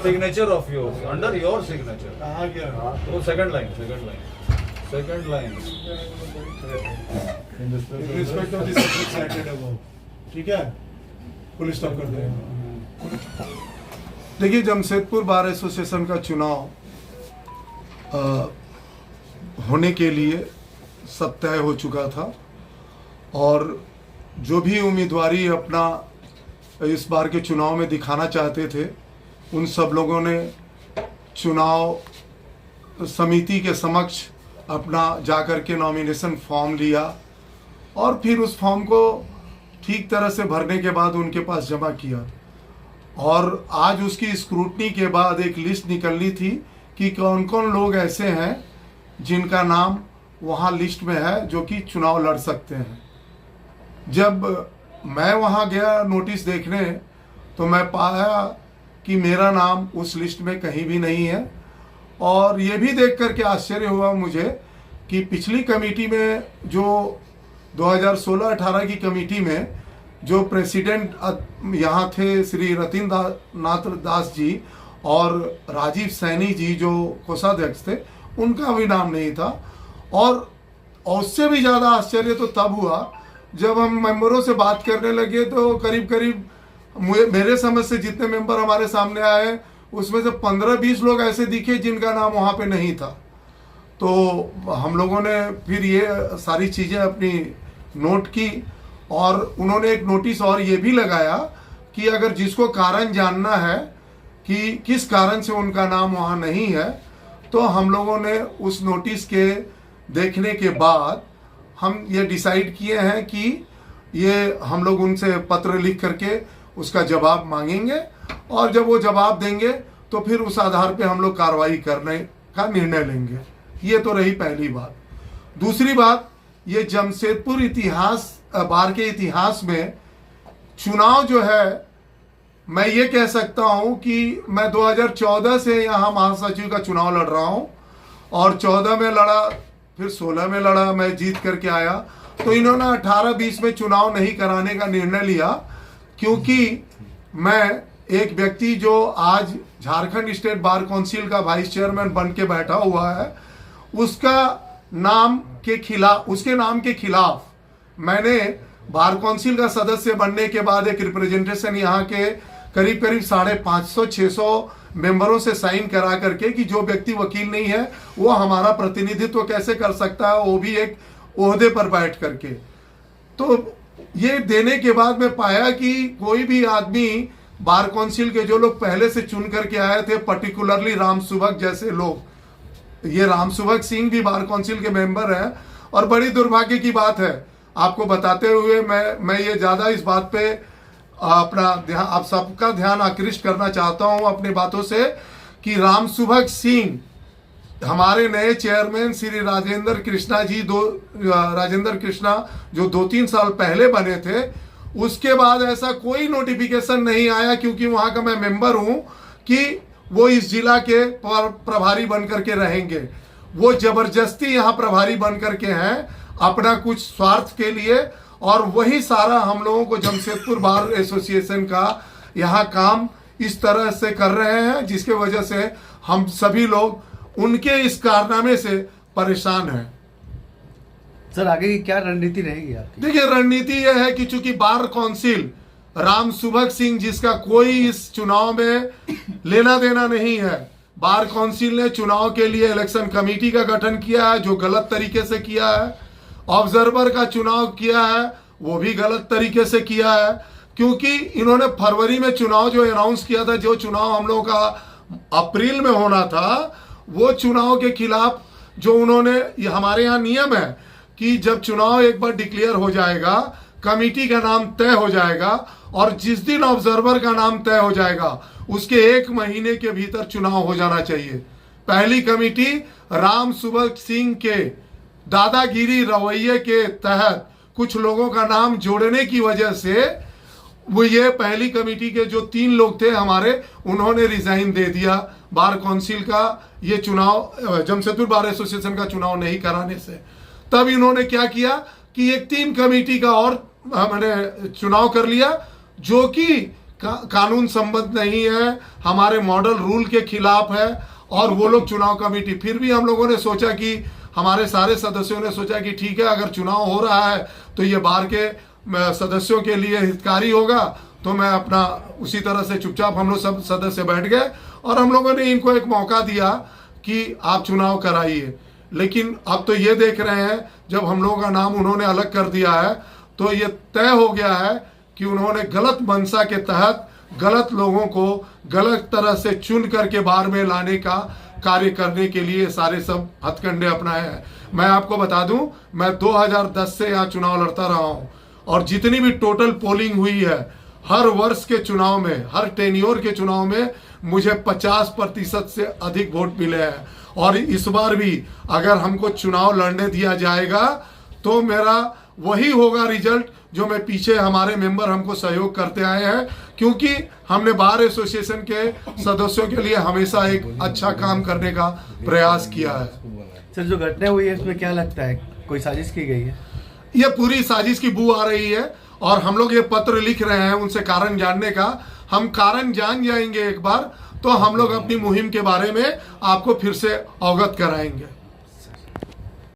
signature of yours, under your signature. कहाँ गया? वो second line. In respect of the subject cited above. ठीक है? पुलिस स्टॉप कर देगा। देखिए, जमशेदपुर बार एसोसिएशन का चुनाव होने के लिए सब तय हो चुका था और जो भी उम्मीदवारी अपना इस बार के चुनाव में दिखाना चाहते थे, उन सब लोगों ने चुनाव समिति के समक्ष अपना जाकर के नॉमिनेशन फॉर्म लिया और फिर उस फॉर्म को ठीक तरह से भरने के बाद उनके पास जमा किया और आज उसकी स्क्रूटनी के बाद एक लिस्ट निकलनी थी कि कौन कौन लोग ऐसे हैं जिनका नाम वहाँ लिस्ट में है जो कि चुनाव लड़ सकते हैं। जब मैं वहाँ गया नोटिस देखने तो मैं पाया कि मेरा नाम उस लिस्ट में कहीं भी नहीं है और ये भी देख कर के आश्चर्य हुआ मुझे कि पिछली कमेटी में जो 2016-18 की कमेटी में जो प्रेसिडेंट यहाँ थे श्री रतिन्द्रनाथ दास जी और राजीव सैनी जी जो कोषाध्यक्ष थे, उनका भी नाम नहीं था। और उससे भी ज़्यादा आश्चर्य तो तब हुआ जब हम मेंबरों से बात करने लगे तो करीब करीब मेरे समझ से जितने मेंबर हमारे सामने आए उसमें से 15-20 लोग ऐसे दिखे जिनका नाम वहाँ पे नहीं था। तो हम लोगों ने फिर ये सारी चीज़ें अपनी नोट की और उन्होंने एक नोटिस और ये भी लगाया कि अगर जिसको कारण जानना है कि किस कारण से उनका नाम वहाँ नहीं है, तो हम लोगों ने उस नोटिस के देखने के बाद हम ये डिसाइड किए हैं कि ये हम लोग उनसे पत्र लिख करके उसका जवाब मांगेंगे और जब वो जवाब देंगे तो फिर उस आधार पे हम लोग कार्रवाई करने का निर्णय लेंगे। ये तो रही पहली बात। दूसरी बात, ये जमशेदपुर इतिहास बार के इतिहास में चुनाव जो है, मैं ये कह सकता हूँ कि मैं 2014 से यहाँ महासचिव का चुनाव लड़ रहा हूँ और 14 में लड़ा, फिर 16 में लड़ा, मैं जीत करके आया। तो इन्होंने 18-20 में चुनाव नहीं कराने का निर्णय लिया क्योंकि मैं एक व्यक्ति जो आज झारखंड स्टेट बार काउंसिल का वाइस चेयरमैन बन के बैठा हुआ है, उसका नाम के खिलाफ, उसके नाम के खिलाफ मैंने बार काउंसिल का सदस्य बनने के बाद एक रिप्रेजेंटेशन यहाँ के करीब करीब 550-600 मेंबरों से साइन करा करके कि जो व्यक्ति वकील नहीं है वो हमारा प्रतिनिधित्व कैसे कर सकता है, वो भी एक ओहदे पर बैठ करके। तो ये देने के बाद मैं पाया कि कोई भी आदमी बार काउंसिल के जो लोग पहले से चुन करके आए थे, पर्टिकुलरली राम सुभग जैसे लोग, ये राम सुभग सिंह भी बार काउंसिल के मेंबर हैं और बड़ी दुर्भाग्य की बात है आपको बताते हुए मैं ये ज़्यादा इस बात पे अपना ध्यान, आप सबका ध्यान आकृष्ट करना चाहता हूं अपनी बातों से कि राम सुभग सिंह हमारे नए चेयरमैन श्री राजेंद्र कृष्णा जी, राजेंद्र कृष्णा जो 2-3 साल पहले बने थे, उसके बाद ऐसा कोई नोटिफिकेशन नहीं आया क्योंकि वहां का मैं मेंबर हूं कि वो इस जिला के प्रभारी बन करके रहेंगे। वो जबरदस्ती यहाँ प्रभारी बन करके हैं अपना कुछ स्वार्थ के लिए और वही सारा हम लोगों को जमशेदपुर बार एसोसिएशन का यहाँ काम इस तरह से कर रहे हैं जिसके वजह से हम सभी लोग उनके इस कारनामे से परेशान हैं। सर आगे की क्या रणनीति रहेगी आपकी? देखिए, रणनीति यह है कि चूंकि बार काउंसिल राम सुभग सिंह जिसका कोई इस चुनाव में लेना देना नहीं है, बार काउंसिल ने चुनाव के लिए इलेक्शन कमेटी का गठन किया है जो गलत तरीके से किया है, ऑब्जर्वर का चुनाव किया है वो भी गलत तरीके से किया है क्योंकि इन्होंने फरवरी में चुनाव जो अनाउंस किया था, जो चुनाव हम लोगों का अप्रैल में होना था, वो चुनाव के खिलाफ जो उन्होंने, हमारे यहाँ नियम है कि जब चुनाव एक बार डिक्लेयर हो जाएगा, कमेटी का नाम तय हो जाएगा और जिस दिन ऑब्जर्वर का नाम तय हो जाएगा उसके 1 महीने के भीतर चुनाव हो जाना चाहिए। पहली कमेटी राम सुभग सिंह के दादागिरी रवैये के तहत कुछ लोगों का नाम जोड़ने की वजह से वो ये पहली कमेटी के जो 3 लोग थे हमारे, उन्होंने रिजाइन दे दिया बार काउंसिल का ये चुनाव, जमशेदपुर बार एसोसिएशन का चुनाव नहीं कराने से। तब इन्होंने क्या किया कि एक 3 कमेटी का और मैंने चुनाव कर लिया जो कि कानून संबद्ध नहीं है, हमारे मॉडल रूल के खिलाफ है, और वो लोग चुनाव कमेटी, फिर भी हम लोगों ने सोचा कि हमारे सारे सदस्यों ने सोचा कि ठीक है, अगर चुनाव हो रहा है तो ये बाहर के सदस्यों के लिए हितकारी होगा, तो मैं अपना उसी तरह से चुपचाप हम लोग सब सदस्य बैठ गए और हम लोगों ने इनको एक मौका दिया कि आप चुनाव कराइए। लेकिन अब तो ये देख रहे हैं, जब हम लोगों का नाम उन्होंने अलग कर दिया है तो ये तय हो गया है कि उन्होंने गलत मंशा के तहत गलत लोगों को गलत तरह से चुन करके बाहर में लाने का कार्य करने के लिए सारे सब हथकंडे अपनाए हैं। मैं आपको बता दूं, मैं 2010 से यहाँ चुनाव लड़ता रहा हूँ, और जितनी भी टोटल पोलिंग हुई है हर वर्ष के चुनाव में, हर टेन्योर के चुनाव में मुझे 50% से अधिक वोट मिले हैं। और इस बार भी अगर हमको चुनाव लड़ने दिया जाएगा तो मेरा वही होगा रिजल्ट जो मैं पीछे हमारे मेंबर हमको सहयोग करते आए हैं, क्योंकि हमने बार एसोसिएशन के सदस्यों के लिए हमेशा एक अच्छा काम करने का प्रयास किया है। सर, जो घटना हुई है इसमें क्या लगता है, कोई साजिश की गई है? ये पूरी साजिश की बू आ रही है, और हम लोग ये पत्र लिख रहे हैं उनसे कारण जानने का। हम कारण जान जाएंगे एक बार तो हम लोग अपनी मुहिम के बारे में आपको फिर से अवगत कराएंगे।